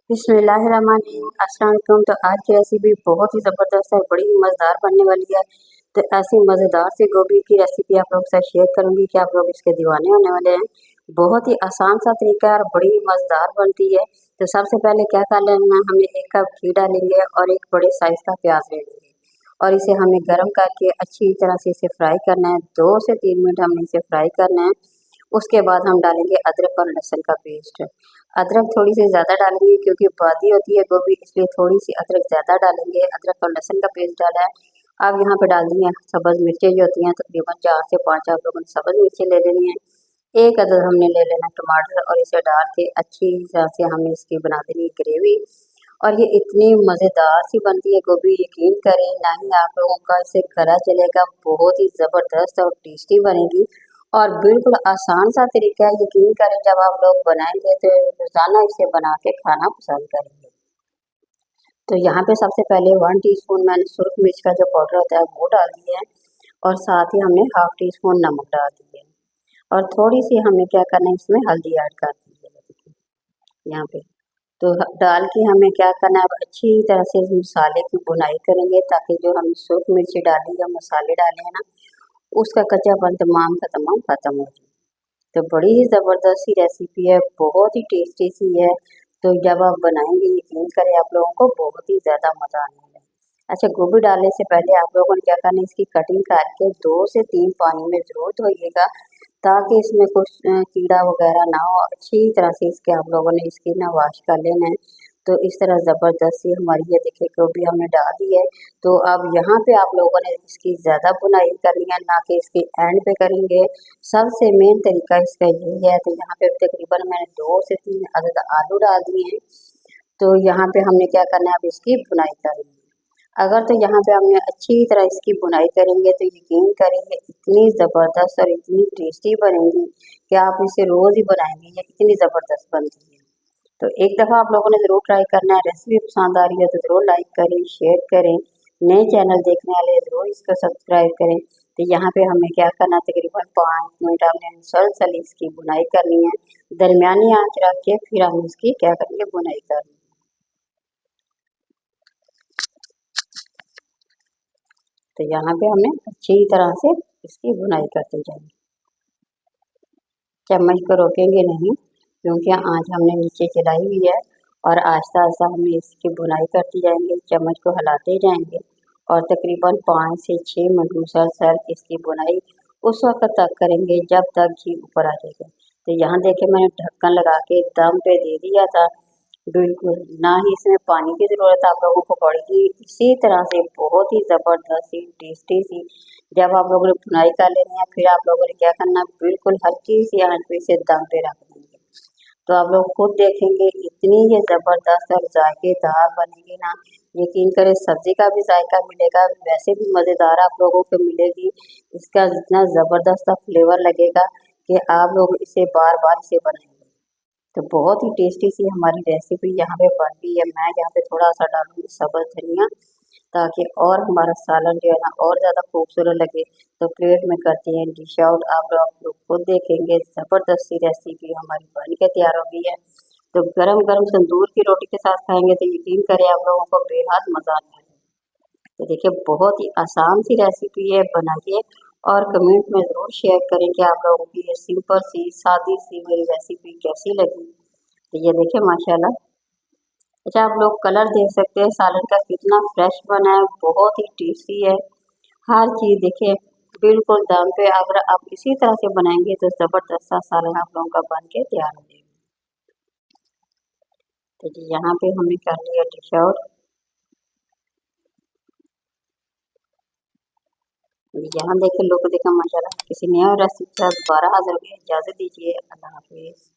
बिस्मिल्लाहिर्रहमानिर्रहीम। अस्सलाम वालेकुम। तो आज की रेसिपी बहुत ही ज़बरदस्त है, बड़ी ही मज़ेदार बनने वाली है। तो ऐसी मज़ेदार सी गोभी की रेसिपी आप लोगों के साथ शेयर करूंगी कि आप लोग इसके दीवाने होने वाले हैं। बहुत ही आसान सा तरीका है और बड़ी ही मज़ेदार बनती है। तो सबसे पहले क्या कर लेना, हमें 1 कप घी डालेंगे और एक बड़े साइज़ का प्याज ले लेंगे और इसे हमें गर्म करके अच्छी तरह से इसे फ्राई करना है। 2 से 3 मिनट हमने इसे फ्राई करना है। उसके बाद हम डालेंगे अदरक और लहसुन का पेस्ट। अदरक थोड़ी सी ज़्यादा डालेंगे क्योंकि बादी होती है गोभी, इसलिए थोड़ी सी अदरक ज़्यादा डालेंगे। अदरक और लहसुन का पेस्ट डाला है। अब यहाँ पे डाल दी है सब्ज़ मिर्चें जो होती हैं, तकरीबन 4 से 5 आप लोगों ने सब्ज़ मिर्चें ले लेनी है। एक अदद हमने ले लेना टमाटर और इसे डाल के अच्छी तरह से हमें इसकी बना देनी है ग्रेवी। और ये इतनी मज़ेदार सी बनती है गोभी, यकीन करें ना ही आप लोगों का इसे गला चलेगा। बहुत ही ज़बरदस्त और टेस्टी बनेगी और बिल्कुल आसान सा तरीका है। यकीन करें जब आप लोग बनाएंगे तो रोज़ाना इसे बना के खाना पसंद करेंगे। तो यहाँ पे सबसे पहले 1 टीस्पून मैंने सुरख मिर्च का जो पाउडर होता है वो डाल दिया है और साथ ही हमने हाफ टी स्पून नमक डाल दिया है और थोड़ी सी हमें क्या करना है, इसमें हल्दी ऐड कर दी है यहाँ पे। तो डाल के हमें क्या करना है, अब अच्छी तरह से इस मसाले की बुनाई करेंगे ताकि जो हम सूख मिर्ची डाली या मसाले डाले हैं ना, उसका कच्चापन तमाम का तमाम ख़त्म हो जाए। तो बड़ी ही ज़बरदस्त सी रेसिपी है, बहुत ही टेस्टी सी है। तो जब आप बनाएंगे यकीन करें आप लोगों को बहुत ही ज़्यादा मज़ा आने वाला है। अच्छा, गोभी डालने से पहले आप लोगों ने क्या करना है, इसकी कटिंग करके 2 से 3 पानी में ज़रूर धोइएगा ताकि इसमें कुछ कीड़ा वगैरह ना हो। अच्छी तरह से इसके आप लोगों ने इसकी ना वॉश कर लेना है। तो इस तरह ज़बरदस्त सी हमारी ये देखिए गोभी हमने डाल दी है। तो अब यहाँ पे आप लोगों ने इसकी ज़्यादा बुनाई करनी है, ना कि इसके एंड पे करेंगे। सबसे मेन तरीका इसका यही है। तो यहाँ पे तकरीबन मैंने 2 से 3 अदद आलू डाल दिए हैं। तो यहाँ पे हमने क्या करना है, अब इसकी बुनाई करनी है। अगर तो यहाँ पे हमने अच्छी तरह इसकी बुनाई करेंगे तो यकीन करेंगे इतनी ज़बरदस्त और इतनी टेस्टी बनेगी कि आप इसे रोज़ ही बनाएंगे, ये इतनी ज़बरदस्त बनती है। तो एक दफ़ा आप लोगों ने ज़रूर ट्राई करना है। रेसिपी पसंद आ रही है तो ज़रूर लाइक करें, शेयर करें। नए चैनल देखने वाले ज़रूर इसको सब्सक्राइब करें। तो यहाँ पे हमें क्या करना है, तकरीबन 5 मिनट हमने मुसलसल इसकी बुनाई करनी है। दरमियानी आंच रख के फिर हम इसकी क्या करेंगे, बुनाई करनी है। तो यहाँ पे हमें अच्छी तरह से इसकी बुनाई करते जाएंगे, चम्मच को रोकेंगे नहीं क्योंकि आंच हमने नीचे चलाई हुई है और आहिस्ता आहिस्ता हम इसकी बुनाई करते जाएंगे, चम्मच को हिलाते जाएंगे और तकरीबन 5 से 6 मिनट मुसलसल इसकी बुनाई उस वक्त तक करेंगे जब तक घी ऊपर आ जाएगा। तो यहाँ देखे मैंने ढक्कन लगा के दम पे दे दिया था, बिल्कुल ना ही इसमें पानी की ज़रूरत आप लोगों को पड़ेगी। इसी तरह से बहुत ही ज़बरदस्त सी टेस्टी सी जब आप लोगों ने बुनाई कर लेनी है, फिर आप लोगों ने क्या करना है, बिल्कुल हल्की सी आंच पे इसे दम पे रख देंगे। तो आप लोग खुद देखेंगे इतनी ये ज़बरदस्त और जायकेदार बनेगी ना, यकीन करें सब्ज़ी का भी जायका मिलेगा, वैसे भी मज़ेदार आप लोगों को मिलेगी। इसका इतना ज़बरदस्त सा फ्लेवर लगेगा कि आप लोग इसे बार बार इसे बनाएंगे। तो बहुत ही टेस्टी सी हमारी रेसिपी यहाँ पे बन गई है। मैं यहाँ पे थोड़ा सा डालूंगी सब्ज़ धनिया ताकि और हमारा सालन जो है ना और ज़्यादा खूबसूरत लगे। तो प्लेट में करते हैं डिश आउट। आप लोग खुद देखेंगे ज़बरदस्त सी रेसिपी हमारी बन के तैयार हो गई है। तो गरम गरम तंदूर की रोटी के साथ खाएंगे तो यकीन करें आप लोगों को बेहद मज़ा आता है। तो देखिए बहुत ही आसान सी रेसिपी है, बनाइए और कमेंट में ज़रूर शेयर करें कि आप लोगों की ये सिंपल सी सादी सी मेरी रेसिपी कैसी लगी। तो ये देखिए माशाल्लाह। अच्छा, आप लोग कलर देख सकते हैं सालन का कितना फ्रेश बना है, बहुत ही टेस्टी है। हर चीज़ देखिए बिल्कुल दम पे। अगर आप इसी तरह से बनाएंगे तो ज़बरदस्त सा सालन आप लोगों का बन के तैयार हो जाएगा। तो जी यहाँ पे हमने कर लिया डिश आउट। यहाँ देखे लोग देखा माशाल्लाह किसी नया रेसिपी के साथ दोबारा हाजिर होंगे। इजाज़त दीजिए, अल्लाह हाफिज़।